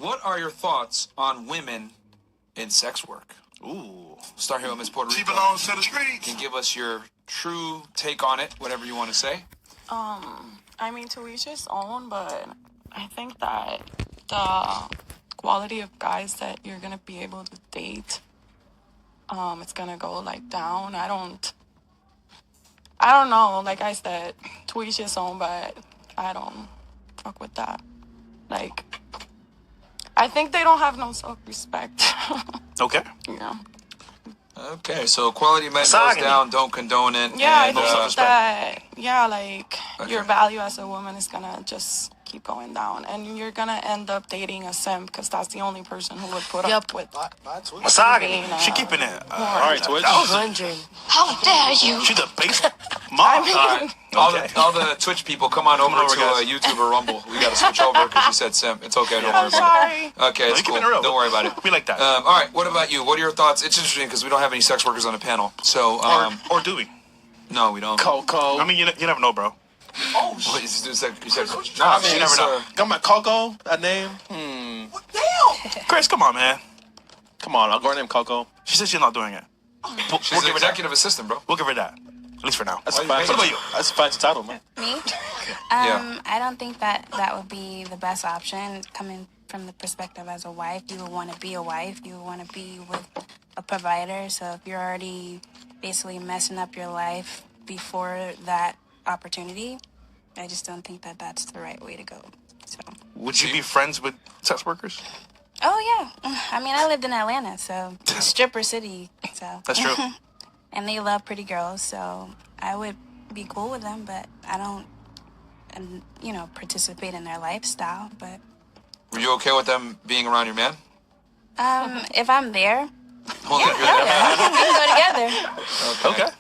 What are your thoughts on women in sex work? Ooh. Start here with Miss Puerto Rico. She belongs to the streets. Can give us your true take on it, whatever you want to say. I mean, to each his own, but I think that the quality of guys that you're gonna be able to date, it's gonna go like down. I don't know. Like I said, to each his own, but I don't fuck with that. Like, I think they don't have no self-respect. Okay. Yeah. Okay, so quality men goes Misogyny. down, don't condone it. Yeah, and, I think that, like, Okay. your value as a woman is gonna just keep going down. And you're gonna end up dating a simp because that's the only person who would put up with Misogyny. being, She keeping it. All right, Twitch. How dare you? She's the base mom. all the Twitch people, come on over over, to guys. YouTube or Rumble. We gotta switch over because you said simp. It's okay, don't worry I'm about sorry. it. Okay, it's No, cool. keep it real. Don't worry about it. We like that. All right, what about you? What are your thoughts? It's interesting because we don't have any sex workers on the panel. So, or do we? no, we don't. Coco. I mean, you never know, bro. Oh, you said no, I mean, you never know. Got my Coco, that name? Chris, come on, man. Come on, I'll go name Coco. She said she's not doing it. She's an executive assistant, bro. We'll give her that. At least for now. That's a Why you fancy, paying? What about you? that's a fancy title, man. Me? Yeah. I don't think that would be the best option coming from the perspective as a wife. You would want to be a wife. You would want to be with a provider. So if you're already basically messing up your life before that opportunity, I just don't think that that's the right way to go. So. Would you be friends with sex workers? Oh yeah, I mean I lived in Atlanta, so stripper city. So That's true. and they love pretty girls, so I would be cool with them, but I don't, participate in their lifestyle. But Were you okay with them being around your man? if I'm there, Hold on, you're there. we can go together. Okay.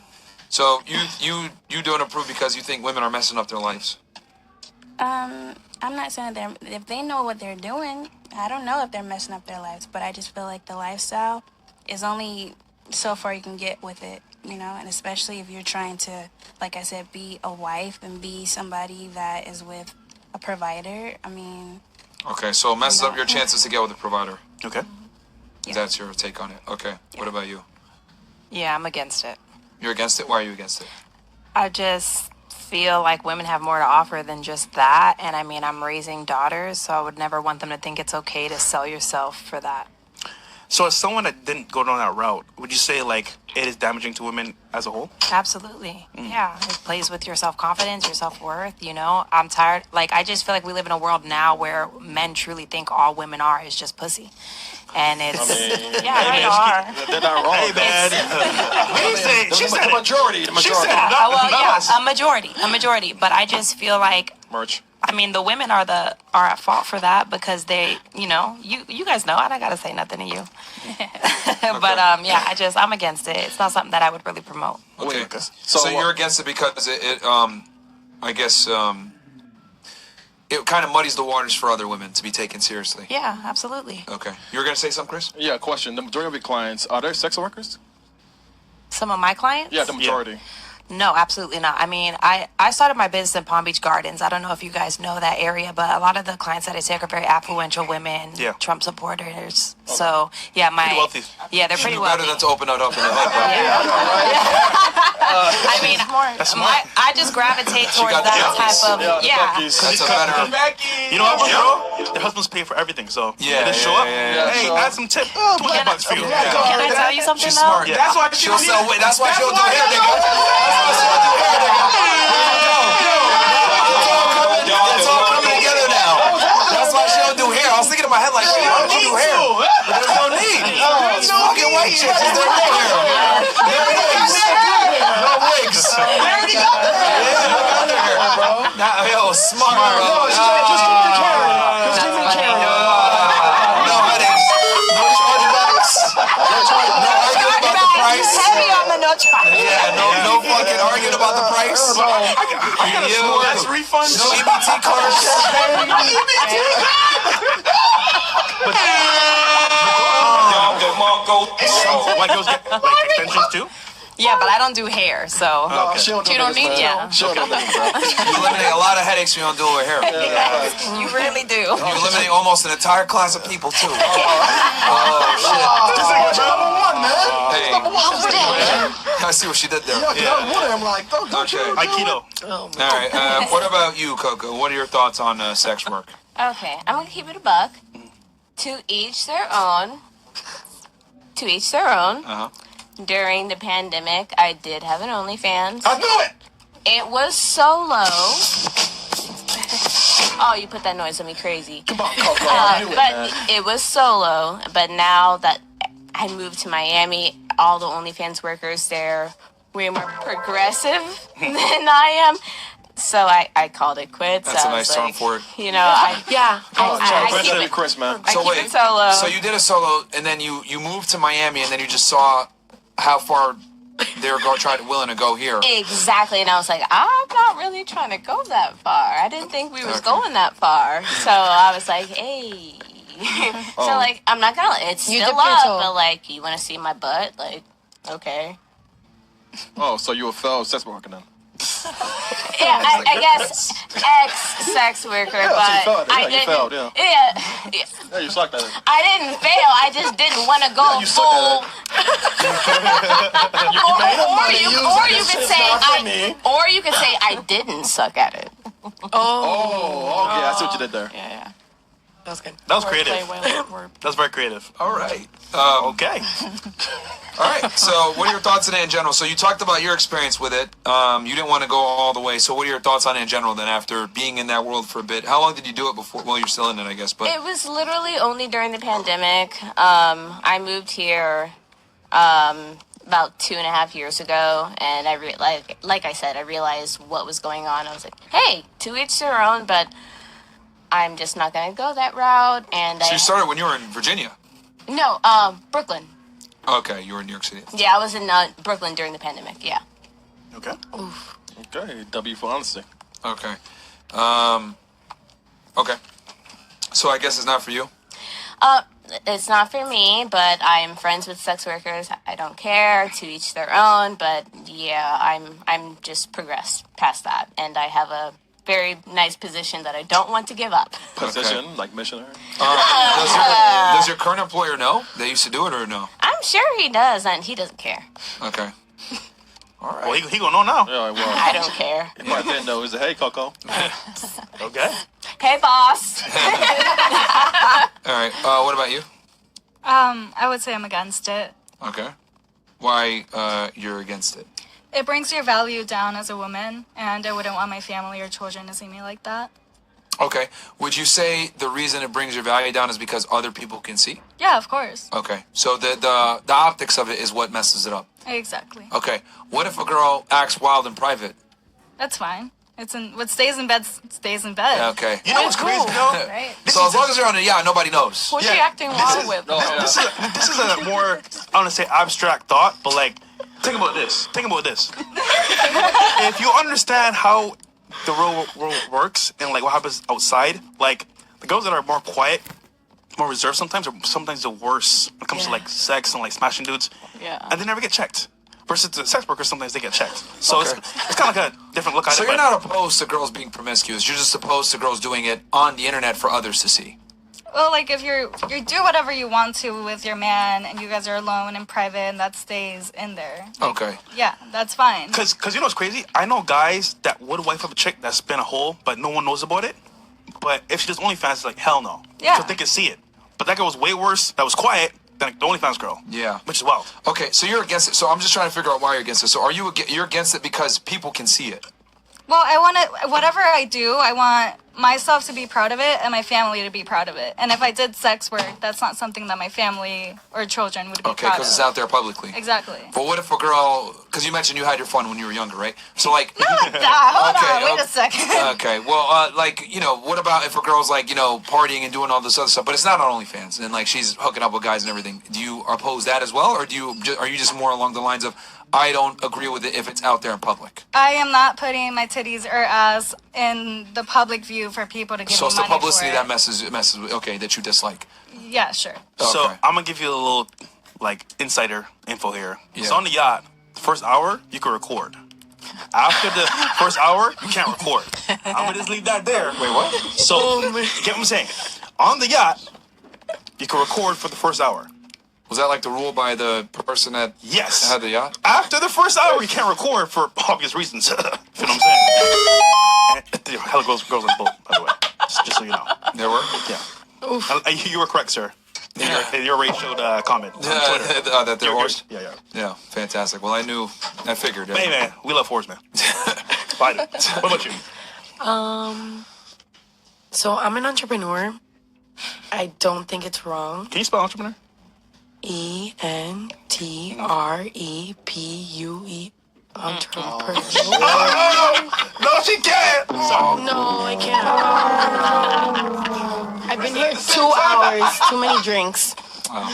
So you don't approve because you think women are messing up their lives. I'm not saying that if they know what they're doing, I don't know if they're messing up their lives, but I just feel like the lifestyle is only so far you can get with it, and especially if you're trying to, like I said, be a wife and be somebody that is with a provider. I mean, Okay, so it messes up your chances to get with a provider. Okay. Yeah. That's your take on it. Okay. What about you? Yeah, I'm against it. You're against it? Why are you against it? I just feel like women have more to offer than just that. And I mean, I'm raising daughters, so I would never want them to think it's okay to sell yourself for that. So as someone that didn't go down that route, would you say like it is damaging to women as a whole? Absolutely. Yeah. It plays with your self-confidence, your self-worth, I'm tired. Like, I just feel like we live in a world now where men truly think all women are is just pussy. And it's, yeah, they are. They're not wrong. Hey, man. She said The it. majority. She said it. Not us. A majority. But I just feel like, Merch. I mean, the women are at fault for that because they, you guys know. I don't gotta say nothing to you. But I'm against it. It's not something that I would really promote. Okay. Okay. So you're against it because I guess it kind of muddies the waters for other women to be taken seriously. Yeah, absolutely. Okay. You were gonna say something, Chris? Yeah, question. The majority of your clients, are they sex workers? Some of my clients? Yeah, the majority. No, absolutely not. I mean, I started my business in Palm Beach Gardens. I don't know if you guys know that area, but a lot of the clients that I take are very affluential women, Yeah. Trump supporters. So, yeah, Pretty wealthy. Yeah, they're pretty You better wealthy. than to open it up in the hood, bro. I mean, I just gravitate towards got the that type Beckies. of, That's a better. You know what, bro? Their husbands pay for everything, so Yeah, they show yeah, up. yeah, yeah. Hey, Sure. add some tip. $20 for you. Can I tell you something She's though? smart. Yeah. That's why She'll sell. That's why she'll do hair, nigga. That's why she'll do hair, nigga. It's all coming together now. That's why she don't do hair. I was thinking in my head like, she don't do hair. But there's no need. It's fucking white chicks. It's their real hair. No wigs. No wigs. Yo, smart, bro. Just give me the carrot. Just give me the carrot. No headaches. No chargebacks. No arguing about the price. Heavy on the no charge. Yeah, no fucking arguing about the price. I got a small ass refund. No EBT cards. So white girls get like extensions too? Yeah, but I don't do hair, so. No, she don't do You don't niggas, need- man. yeah. She don't do niggas, bro. You eliminate a lot of headaches when you don't do it with hair. You really do. You eliminate almost an entire class of people too. This nigga number one, man. Hey. Number one. I see what she did there. Yeah, I wanted him like, don't Okay. you do Aikido. it? Oh, All right. What about you, Coco? What are your thoughts on sex work? Okay, I'm gonna keep it a buck. To each their own. To each their own. Uh huh. During the pandemic, I did have an OnlyFans. I knew it. It was solo. Oh, you put that noise on me crazy. Come on, Coco. I knew it, man. But it was solo. But now that I moved to Miami, all the OnlyFans workers there way more progressive than I am. So I called it quits. That's a I nice was term like, for it. You know, I Chris, keep baby it. Chris, man. I keep it solo. Oh, So you did a solo, and then you moved to Miami, and then you just saw how far they were willing to go here. Exactly, and I was like, I'm not really trying to go that far. I didn't think we was Okay. going that far. So I was like, hey. So like, I'm not gonna. It's You still dipped your up, toe. but like, you want to see my butt? Like, okay. Oh, so you a fellow sex worker then? Yeah, I guess ex-sex worker, Yeah, so you failed but it. I Yeah, you didn't. failed, yeah. Yeah. Yeah, you sucked at it. I didn't fail. I just didn't want to go Yeah, you suck full. at Or you could say me. or you could say I didn't suck at it. Oh, okay. I see what you did there. Yeah. That was good. That was Wordplay, creative. word. That's very creative. All right. Okay. All right. So, what are your thoughts on it in general? So, you talked about your experience with it. You didn't want to go all the way. So, what are your thoughts on it in general? Then, after being in that world for a bit, how long did you do it before? Well, you're still in it, I guess. But It was literally only during the pandemic. I moved here about 2.5 years ago, and like I said, I realized what was going on. I was like, hey, to each their own, but I'm just not gonna go that route. And so you started when you were in Virginia. no, Brooklyn. Okay, you were in New York City. Yeah, I was in Brooklyn during the pandemic. Yeah. Okay. Okay, W for honesty. Okay. Okay. So I guess it's not for you. It's not for me, but I'm friends with sex workers. I don't care. To each their own. But yeah, I'm just progressed past that, and I have a very nice position that I don't want to give up. Position, like missionary. Does your current employer know they used to do it or no? I'm sure he does, and he doesn't care. Okay. All right. Well, he gonna know now. Yeah, well. I don't care. He probably didn't know. He said, hey, Coco. Okay. Hey, boss. All right. What about you? I would say I'm against it. Okay. Why you're against it? It brings your value down as a woman, and I wouldn't want my family or children to see me like that. Okay. Would you say the reason it brings your value down is because other people can see? Yeah, of course. Okay. So the optics of it is what messes it up. Exactly. Okay. What if a girl acts wild in private? That's fine. What stays in bed stays in bed. Okay. You know what's crazy though? Right? So as long as you're on the yacht, nobody knows. Who's she acting wild with? This is a more, I want to say, abstract thought, but like, think about this. If you understand how the real world works and like what happens outside, like the girls that are more quiet, more reserved sometimes are sometimes the worst when it comes to like sex and like smashing dudes. Yeah. And they never get checked. Versus the sex workers, sometimes they get checked. So Okay. it's kind of like a different look at So it. you're but- not opposed to girls being promiscuous. You're just opposed to girls doing it on the internet for others to see. Well, like if you do whatever you want to with your man, and you guys are alone and private, and that stays in there. Okay. Yeah, that's fine. Cause you know what's crazy? I know guys that would wife up a chick that's been a hole, but no one knows about it. But if she does OnlyFans, it's like hell no. Yeah. Because they can see it. But that girl was way worse. That was quiet than the OnlyFans girl. Yeah. Which is wild. Okay, so you're against it. So I'm just trying to figure out why you're against it. So are you you're against it because people can see it? Well, I want to, whatever I do, I want myself to be proud of it and my family to be proud of it. And if I did sex work, that's not something that my family or children would be Okay, proud of. because it's out there publicly. Exactly. But what if a girl? Because you mentioned you had your fun when you were younger, right? So like. Hold Okay, on, wait a second. Okay, well, like, you know, what about if a girl's like, you know, partying and doing all this other stuff, but it's not on OnlyFans, and like she's hooking up with guys and everything? Do you oppose that as well, or are you just more along the lines of, I don't agree with it if it's out there in public? I am not putting my titties or ass in the public view for people to give So me it's the money publicity for that it. messes with, okay, that you dislike. Yeah, sure. So Okay. I'm gonna give you a little like insider info here. Yeah. So on the yacht, First hour, you can record. After the first hour, you can't record. I'm gonna just leave that there. Wait, what? So, get what I'm saying? On the yacht, you can record for the first hour. Was that like the rule by the person that Yes. had the yacht? After the first hour, you can't record for obvious reasons. You know what I'm saying? And, hella girls on the boat, by the way. Just so you know. There were? Yeah. You were correct, sir. In your ratioed comment on Twitter. That they're horse? Yeah. Yeah, fantastic. Well, I figured. Hey, man, we love horse, man. Fight it. What about you? So I'm an entrepreneur. I don't think it's wrong. Can you spell entrepreneur? ENTREPUE. Entrepreneur. No, she can't. No, I can't. I've been here 2 hours. Too many drinks.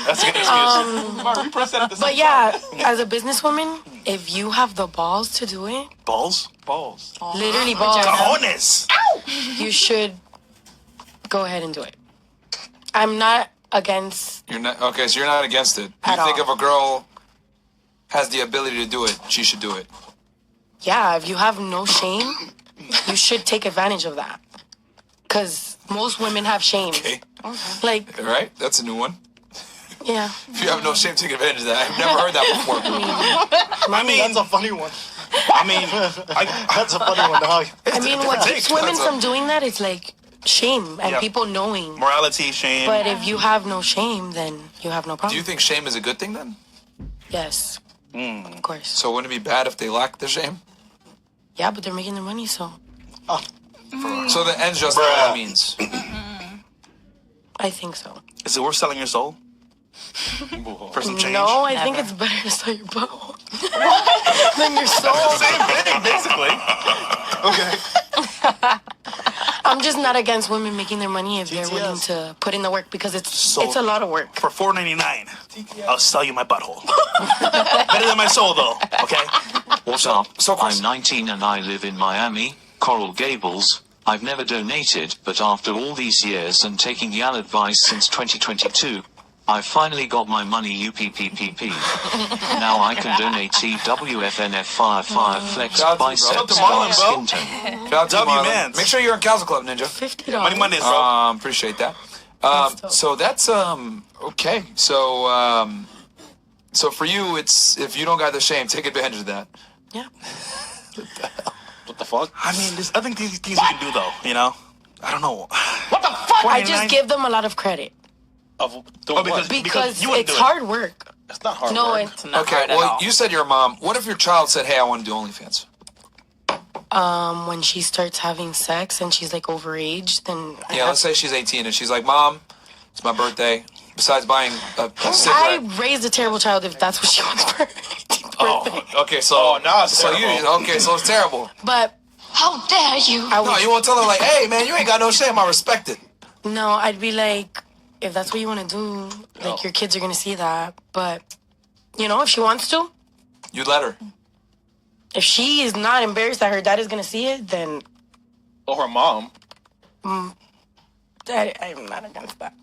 That's a good excuse. But yeah, as a businesswoman, if you have the balls to do it, Balls? literally balls, Cojones. you should go ahead and do it. I'm not against. You're not okay. So you're not against it. At You think all. if a girl has the ability to do it, she should do it. Yeah, if you have no shame, you should take advantage of that. Because most women have shame. Okay. Like, All right. That's a new one. yeah. If you have no shame, take advantage of that. I've never heard that before. I mean, That's a funny one. I mean, That's a funny one, dog. I mean, what take. keeps women That's from doing that is like shame and Yeah. people knowing. morality, shame. But if you have no shame, then you have no Do problem. you think shame is a good thing then? Yes. Of course. So wouldn't it be bad if they lack the shame? Yeah, but they're making their money, so So the ends justify the means. I think so. Is it worth selling your soul for some change? No, I think it's better to sell your boat than your soul. Same thing, basically. Okay. I'm just not against women making their money if they're willing to put in the work because it's a lot of work. For $4.99, I'll sell you my butthole. Better than my soul, though. Okay. What's up? I'm 19 and I live in Miami, Coral Gables. I've never donated, but after all these years and taking Yal advice since 2022, I finally got my money UPPPP. Now I can donate TWFNF Fire Flex Shout out to you, bro. Biceps Shout out to Marlon, by bro. Skin Tone. Shout out to you, W Marlon. Mans. Make sure you're in Council Club, Ninja. $50. Money Mondays, bro. Appreciate that. dope. So that's okay. So for you, it's if you don't got the shame, take advantage of that. Yeah. What the fuck? I mean, there's other things you can do, though. You know, I don't know. What the fuck? I just give them a lot of credit Of doing because- what? because you wouldn't it's do it. hard work. It's not hard No, work. it's Okay. Well, you said you're a mom. What if your child said, "Hey, I want to do OnlyFans"? when she starts having sex and she's like overage, then Yeah. Let's say she's 18 and she's like, "Mom, it's my birthday. Besides buying a I cigarette." raised a terrible child if that's what she wants for her 18th birthday. Okay. So Oh, now it's so terrible. okay. So it's terrible. But How dare you? I No, would, you won't tell her like, "Hey, man, you ain't got no shame. I respect it." no, I'd be like, if that's what you want to do, like your kids are gonna see that. But you know, if she wants to, You let her. if she is not embarrassed that her dad is gonna see it, then Or her mom. I'm not against that.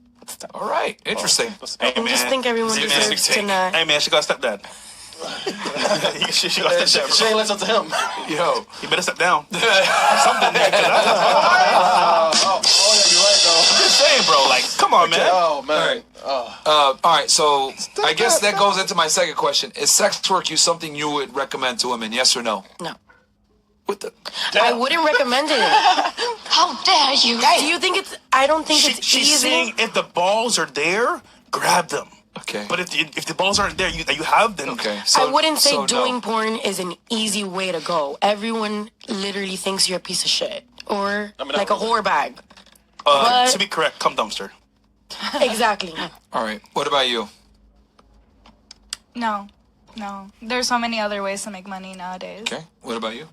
All right. Interesting. Hey, I just think everyone Hey, man. deserves to not. Hey, man, she got a stepdad. she got a stepdad, She bro. ain't listen to him. Yo. You better step down. Something there. Oh, yeah, you're right, though. I'm just saying, bro. Like, come on, man. Oh, man. All right, so I guess that goes into my second question. Is sex work you something you would recommend to women? Yes or no? No, What the? I wouldn't recommend it. How dare you? Do you think it's? I don't think it's She's easy. saying if the balls are there, grab them. Okay. But if the balls aren't there, you have them. Okay. I wouldn't say so doing no. porn is an easy way to go. Everyone literally thinks you're a piece of shit or like a whore bag. But- To be correct, cum dumpster. Exactly. All right. What about you? No. There's so many other ways to make money nowadays. Okay. What about you?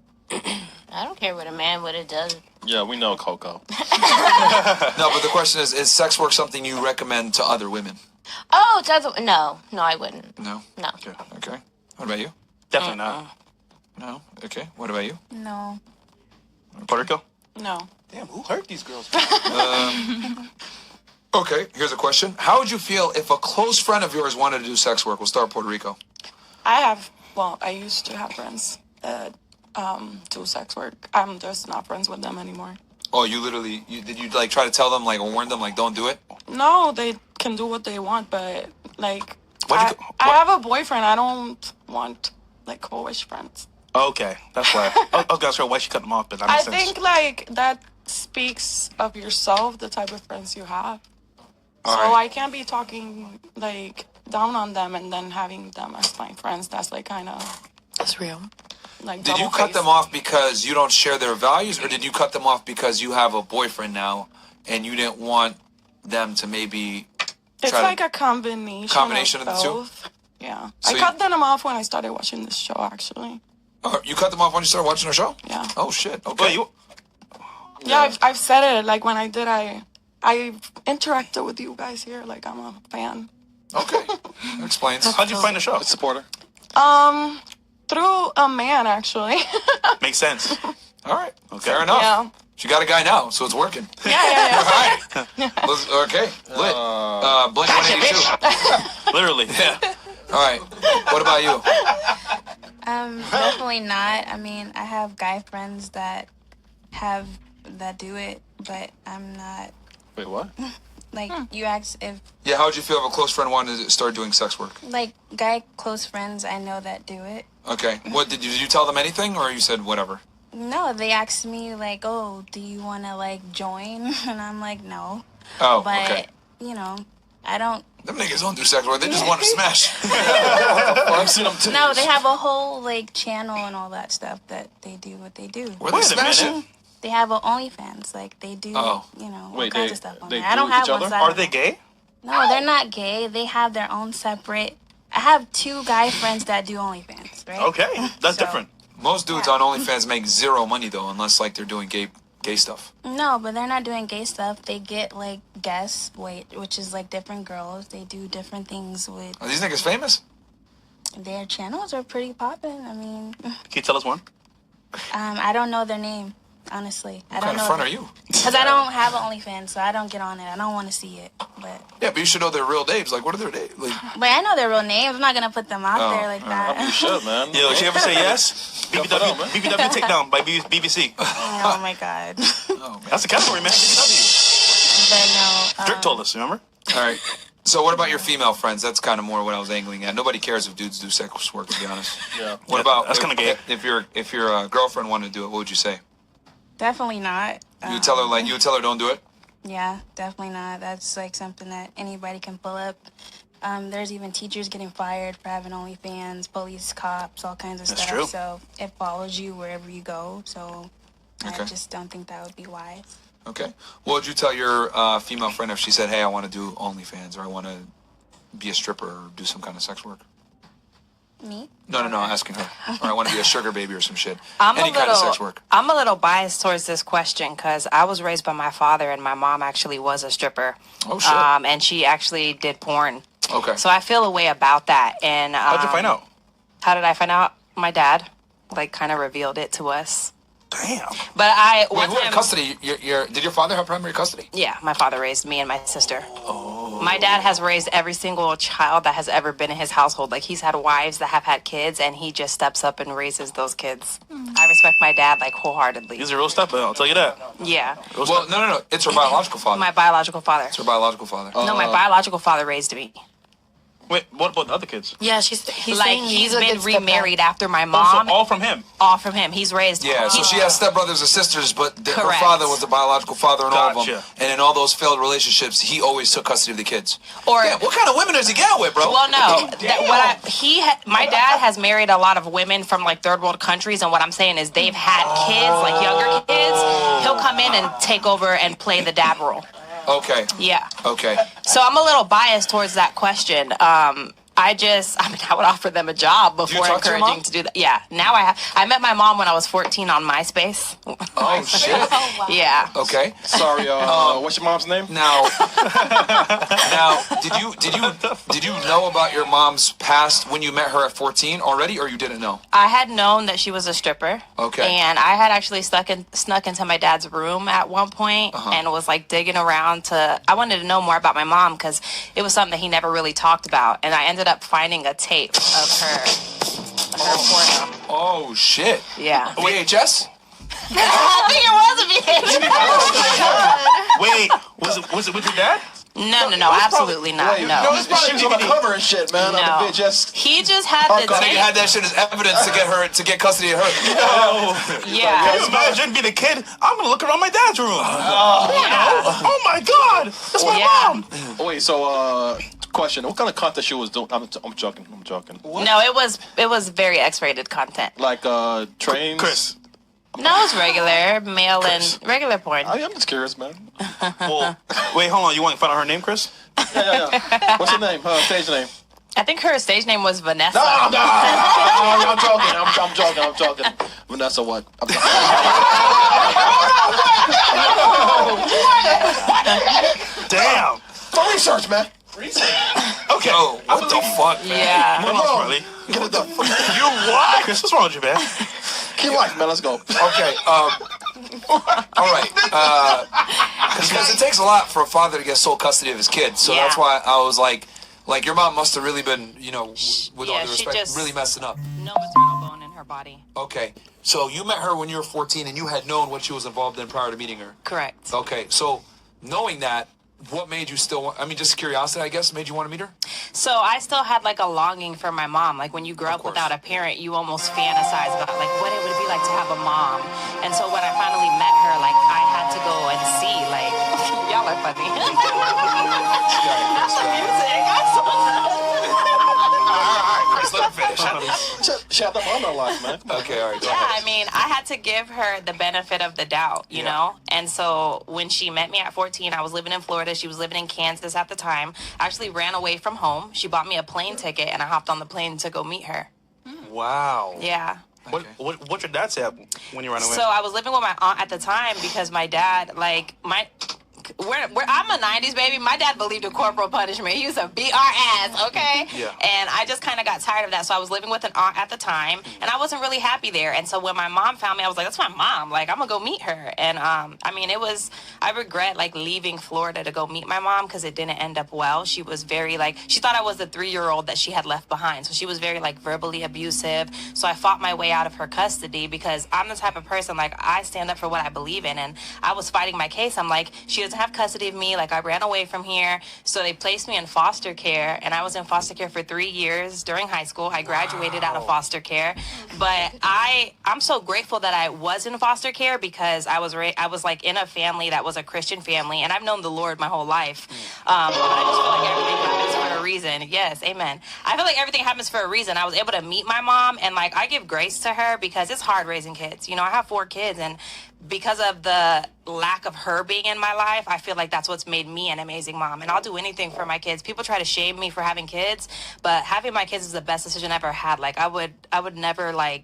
I don't care what a man would have done. Yeah, we know Coco. No, but the question is sex work something you recommend to other women? Oh, it's other. No, I wouldn't. No. No. Okay. What about you? Definitely not. No. Okay. What about you? No. Puerto Rico? No. Damn, who hurt these girls? Okay. Here's a question. How would you feel if a close friend of yours wanted to do sex work? We'll start Puerto Rico. I have well, I used to have friends that do sex work. I'm just not friends with them anymore. Oh, you literally, did you like try to tell them, like, or warn them, like, don't do it? No, they can do what they want, but like, Why'd I have a boyfriend. I don't want like co-ish friends. Okay, that's why. I was gonna say why she cut them off, but that I makes sense. think like that speaks of yourself, the type of friends you have. All So right. I can't be talking like down on them and then having them as my friends. That's like kind of That's real. like. Did you cut them off because you don't share their values, or did you cut them off because you have a boyfriend now and you didn't want them to maybe It's try like to... a combination of the two? both. Yeah, So I cut them off when I started watching this show. Actually, You cut them off when you started watching our show? yeah. Oh, shit. Okay. Yeah, I've said it. Like when I did, I interacted with you guys here. Like I'm a fan. Okay. That explains. How'd you find the show? Supporter. Through a man actually. Makes sense. All right. Okay. Fair enough. Yeah. She got a guy now, so it's working. Yeah. All right. Okay. Lit. Blink 182. Literally. Yeah. All right. What about you? Definitely not. I mean, I have guy friends that do it, but I'm not. Wait, what? Like, you asked if, Yeah, how would you feel if a close friend wanted to start doing sex work? like, guy close friends I know that do it. Okay. What did you tell them anything, or you said whatever? No, they asked me, like, oh, do you want to, like, join? And I'm like, no. Oh, But, okay. you know, I don't. Them niggas don't do sex work. They just want to smash. I've seen them too. No, they have a whole, like, channel and all that stuff that they do what they do. Were they Wait a minute. smashing? They have a OnlyFans. Like, they do, Oh. you know, all Wait, kinds they- of stuff on they there. I do don't with have each one. other? So I Are don't- they gay? No, they're not gay. They have their own separate. I have 2 guy friends that do OnlyFans, right? Okay, that's So- different. Most dudes on OnlyFans make zero money, though, unless, like, they're doing gay stuff. No, but they're not doing gay stuff. They get, like, guests, which is, like, different girls. They do different things with Are these niggas famous? their channels are pretty poppin'. I mean, Can you tell us one? I don't know their name, honestly. I What don't kind know. of front are you? Because I don't have an OnlyFans, so I don't get on it. I don't want to see it. But Yeah, but you should know their real names. Like, what are their names? Like, I know their real names. I'm not going to put them out Oh, there like that. Shit, man. Yo, she ever say yes? BBW, BBW Takedown by BBC. Oh, my God. That's the category, man. BBW. But no. Dirk told us, remember? all right. So what about your female friends? That's kind of more what I was angling at. Nobody cares if dudes do sex work, to be honest. Yeah. What Yeah, about that's kinda gay. if your girlfriend wanted to do it? What would you say? Definitely not. You would tell her don't do it. Yeah, definitely not. That's like something that anybody can pull up. There's even teachers getting fired for having OnlyFans, police, cops, all kinds of That's stuff. true. So it follows you wherever you go. So Okay. I just don't think that would be wise. Okay. What would you tell your female friend if she said, "Hey, I want to do OnlyFans, or I want to be a stripper, or do some kind of sex work"? Me? No, asking her. Or I want to be a sugar baby or some shit. I'm Any a kind of little, sex work. I'm a little biased towards this question because I was raised by my father and my mom actually was a stripper. Oh shit. And she actually did porn. Okay. So I feel a way about that. And How'd you find out? How did I find out? My dad, like, kind of revealed it to us. Damn. But Wait, who had custody? Did your father have primary custody? Yeah, my father raised me and my sister. Oh. My dad has raised every single child that has ever been in his household. Like, he's had wives that have had kids, and he just steps up and raises those kids. I respect my dad, like, wholeheartedly. He's a real step, I'll tell you that. Yeah. Well, no. It's her biological father. My biological father. It's her biological father. No, my biological father raised me. Wait, what about the other kids? Yeah, he's Like, saying he's a been good step remarried back. after my Oh, mom. so all from him. All from him. He's raised. Yeah, so she has stepbrothers and sisters, but her Correct. father was the biological father in all of them. Gotcha. And in all those failed relationships, he always took custody of the kids. Or Yeah, what kind of women does he get with, bro? well, no. My dad has married a lot of women from like third world countries, and what I'm saying is they've had kids, like younger kids. He'll come in and take over and play the dad role. Okay. Yeah. Okay. So I'm a little biased towards that question. I would offer them a job before talk to your encouraging mom? to do that. Yeah. Now I met my mom when I was 14 on MySpace. Oh shit. Yeah. Okay. Sorry, what's your mom's name? Now, did you know about your mom's past when you met her at 14 already, or you didn't know? I had known that she was a stripper. Okay. And I had actually snuck into my dad's room at one point and was like digging around I wanted to know more about my mom because it was something that he never really talked about. And I ended up finding a tape of her her porno. Oh shit. Yeah. VHS? I think it was a VHS. Wait, was it with your dad? No, absolutely not. Wait, No. it's probably was on the cover and shit, man. No. On the VHS. He just had the Nigga tape. had that shit as evidence to get custody of her. Yeah. Can you imagine being a kid? I'm gonna look around my dad's room. Yeah. Oh my god, that's my mom. Wait, so question: what kind of content she was doing? I'm joking. No, it was very X-rated content. Like trains. Chris. No, it was regular, male and regular porn. I'm just curious, man. Well, wait, hold on. You want to find out her name, Chris? Yeah. What's her name? Her stage name? I think her stage name was Vanessa. No, I'm joking. Vanessa, what? Damn. For research, man. Okay. Yo, what the fuck, man? Yeah. What else, Riley? What the fuck? You what? Chris, what's wrong with you, man? Keep life, man. Let's go. Okay. All right. Because it takes a lot for a father to get sole custody of his kid. So that's why I was like your mom must have really been, with all due respect, really messing up. No maternal bone in her body. Okay. So you met her when you were 14 and you had known what she was involved in prior to meeting her. Correct. Okay. So knowing that, what made you still want, just curiosity, I guess, made you want to meet her? So I still had like a longing for my mom. Like when you grow up without a parent, you almost fantasize about like what it would be like to have a mom. And so when I finally met her, like I had to go and see, like, y'all are funny. Chris, let her finish. She had the mom in her life, man. Okay, all right. Go Yeah, ahead. I mean, I had to give her the benefit of the doubt, you know? And so when she met me at 14, I was living in Florida. She was living in Kansas at the time. I actually ran away from home. She bought me a plane ticket, and I hopped on the plane to go meet her. Wow. Yeah. What's your dad say when you ran away? So I was living with my aunt at the time because my dad, like, I'm a 90s baby. My dad believed in corporal punishment. He used to beat our ass, okay? Yeah. And I just kind of got tired of that. So I was living with an aunt at the time, and I wasn't really happy there. And so when my mom found me, I was like, that's my mom. Like, I'm going to go meet her. And, I regret, like, leaving Florida to go meet my mom because it didn't end up well. She was very, like, she thought I was the 3-year-old that she had left behind. So she was very, like, verbally abusive. So I fought my way out of her custody because I'm the type of person, like, I stand up for what I believe in. And I was fighting my case. I'm like, she doesn't have custody of me. Like, I ran away from here. So they placed me in foster care, and I was in foster care for 3 years during high school. I graduated out of foster care, but I'm so grateful that I was in foster care because I was like in a family that was a Christian family, and I've known the Lord my whole life. But I just feel like everything happens for a reason. Yes, amen. I feel like everything happens for a reason. I was able to meet my mom, and like I give grace to her because it's hard raising kids. I have 4 kids, and because of the lack of her being in my life, I feel like that's what's made me an amazing mom. And I'll do anything for my kids. People try to shame me for having kids, but having my kids is the best decision I ever had. Like I would never I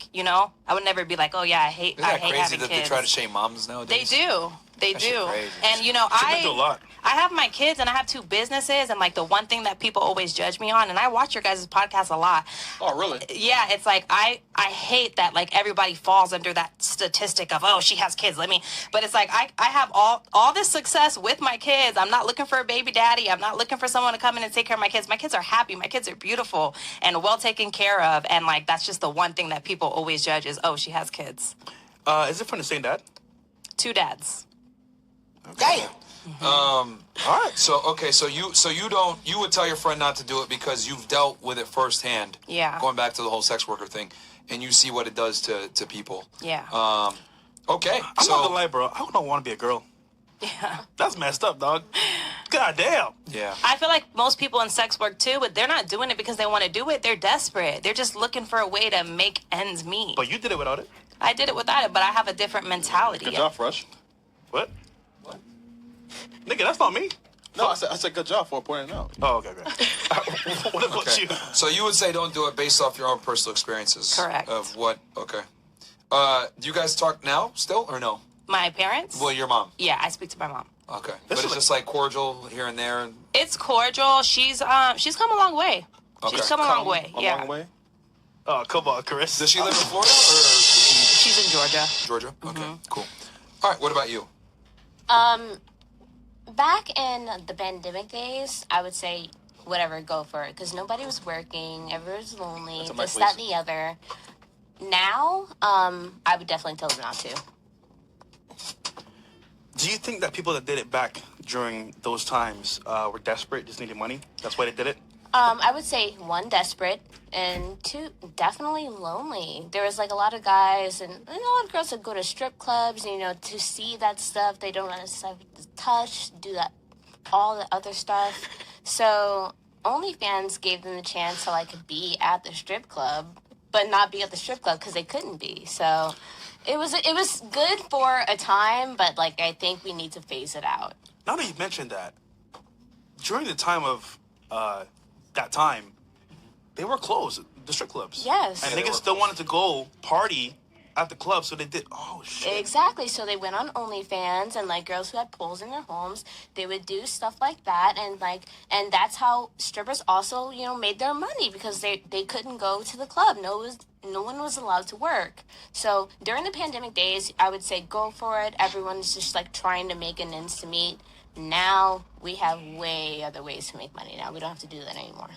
would never be like, oh yeah, I hate having kids. Crazy that they try to shame moms nowadays? They do. They That do. shit crazy. And She's been through a lot. I have my kids and I have 2 businesses, and like the one thing that people always judge me on, and I watch your guys' podcast a lot. Oh, really? Yeah, it's like I hate that like everybody falls under that statistic of, oh, she has kids, but it's like I have all this success with my kids. I'm not looking for a baby daddy. I'm not looking for someone to come in and take care of my kids. My kids are happy. My kids are beautiful and well taken care of. And like that's just the one thing that people always judge is, oh, she has kids. Is it from the same dad? 2 dads. Damn. All right. So you would tell your friend not to do it because you've dealt with it firsthand. Yeah. Going back to the whole sex worker thing, and you see what it does to people. Yeah. Okay. I'm not gonna lie, bro. I don't want to be a girl. Yeah. That's messed up, dog. God damn. Yeah. I feel like most people in sex work too, but they're not doing it because they want to do it. They're desperate. They're just looking for a way to make ends meet. But you did it without it. I did it without it, but I have a different mentality. Good job, Fresh. What? Nigga, that's not me. No, I said good job for pointing it out. Oh, okay. What about you? So you would say don't do it based off your own personal experiences. Correct. Of what? Okay. Do you guys talk now still or no? My parents? Well, your mom. Yeah, I speak to my mom. Okay. But it's just like cordial here and there. It's cordial. She's come a long way. Okay. She's come a long way. A Yeah. long way? Oh, come on, Chris. Does she live in Florida or? She's in Georgia. Georgia. Okay. Cool. All right. What about you? Back in the pandemic days, I would say whatever, go for it. Because nobody was working, everyone was lonely, That's a this, mic, that, and please. the other. Now, I would definitely tell them not to. Do you think that people that did it back during those times were desperate, just needed money? That's why they did it? I would say one, desperate, and two, definitely lonely. There was like a lot of guys and a lot of girls that go to strip clubs, you know, to see that stuff. They don't want to touch, do that, all the other stuff. So OnlyFans gave them the chance to like be at the strip club, but not be at the strip club because they couldn't be. So it was good for a time, but like I think we need to phase it out. Now that you mentioned that, during the time of that time, they were closed, the strip clubs. Yes. And niggas still wanted to go party at the club, so they did. Oh shit. Exactly. So they went on OnlyFans, and like girls who had pools in their homes, they would do stuff like that, and that's how strippers also, you know, made their money because they couldn't go to the club. No one was allowed to work. So during the pandemic days, I would say go for it. Everyone's just like trying to make an ends to meet. Now we have way other ways to make money. Now we don't have to do that anymore.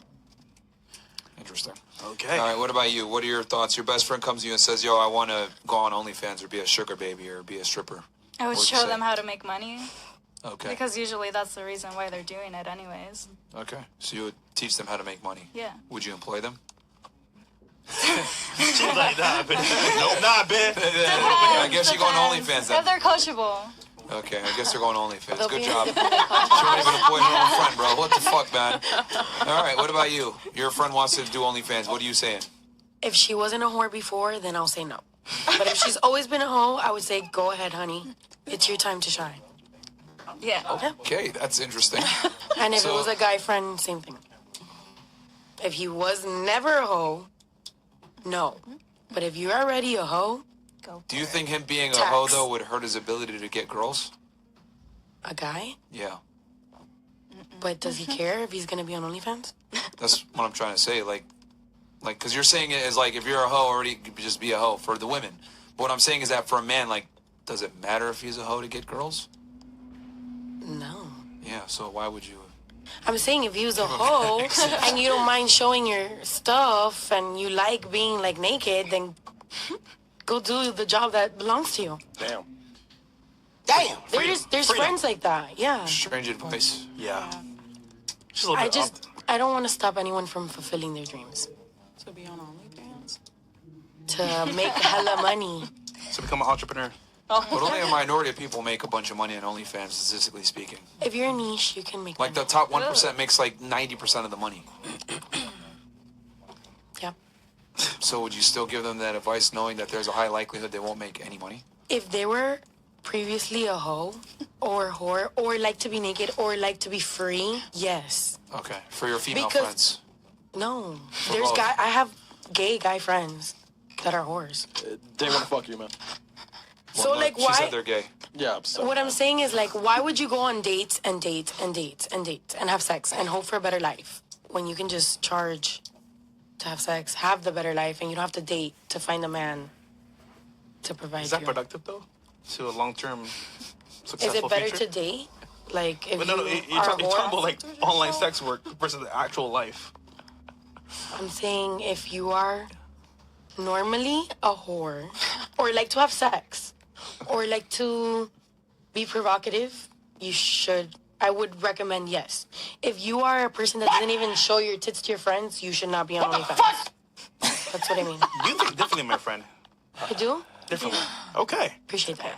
Interesting. Okay. All right, what about you? What are your thoughts? Your best friend comes to you and says, yo, I want to go on OnlyFans or be a sugar baby or be a stripper. I would What'd you show say? them how to make money. Okay. Because usually that's the reason why they're doing it anyways. Okay. So you would teach them how to make money. Yeah. Would you employ them? She's like, nah, bitch. Nope, nah, bitch. I guess you go on OnlyFans If then. they're coachable. Okay, I guess they're going OnlyFans. They'll Good be job. She independent won't even employ her own friend, bro. What the fuck, man? All right, what about you? Your friend wants to do OnlyFans. What are you saying? If she wasn't a whore before, then I'll say no. But if she's always been a hoe, I would say go ahead, honey. It's your time to shine. Yeah. Okay, that's interesting. And if So- it was a guy friend, same thing. If he was never a hoe, no. But if you're already a hoe, Do you think him being a Tax. hoe, though, would hurt his ability to get girls? a guy, Yeah. but does he care if he's gonna be on OnlyFans? That's what I'm trying to say. Like, because you're saying it is like if you're a hoe already, you could just be a hoe for the women. But what I'm saying is that for a man, like, does it matter if he's a hoe to get girls? No. Yeah. So why would you? I'm saying if he was a hoe and you don't mind showing your stuff and you like being like naked, then go do the job that belongs to you. Damn. There's Freedom. friends like that. Yeah. Strange advice. Yeah. She's a little bit I don't want to stop anyone from fulfilling their dreams. To be on OnlyFans. To make hella money. to become an entrepreneur. But only a minority of people make a bunch of money on OnlyFans, statistically speaking. If you're a niche, you can make Like money. the top 1% makes like 90% of the money. Yep. So would you still give them that advice knowing that there's a high likelihood they won't make any money? If they were previously a hoe or a whore or like to be naked or like to be free, yes. Okay. For your female Because- friends. No. For There's both. I have gay guy friends that are whores. They want to fuck you, man. So like She said why they're gay. Yeah, I'm sorry. what I'm saying is like why would you go on dates and dates and dates and dates and have sex and hope for a better life when you can just charge to have sex, have the better life, and you don't have to date to find a man to provide Is that you. productive though? To a long-term Is successful it better future? to date? Like if But no, you you're are a talking whore, about like online sex work versus the actual life. I'm saying if you are normally a whore or like to have sex or like to be provocative, I would recommend yes. If you are a person that doesn't even show your tits to your friends, you should not be on OnlyFans. That's what I mean. You think differently, my friend. I do? Differently. Okay. Appreciate that.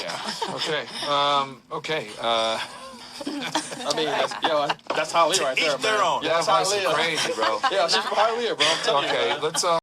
Yeah. Okay. Okay. I mean, that's Hialeah right there, Each their man. own. Yeah, that's That advice is Hialeah. crazy, bro. Yeah, she's from Hialeah, bro. I'm telling you. Okay, man. let's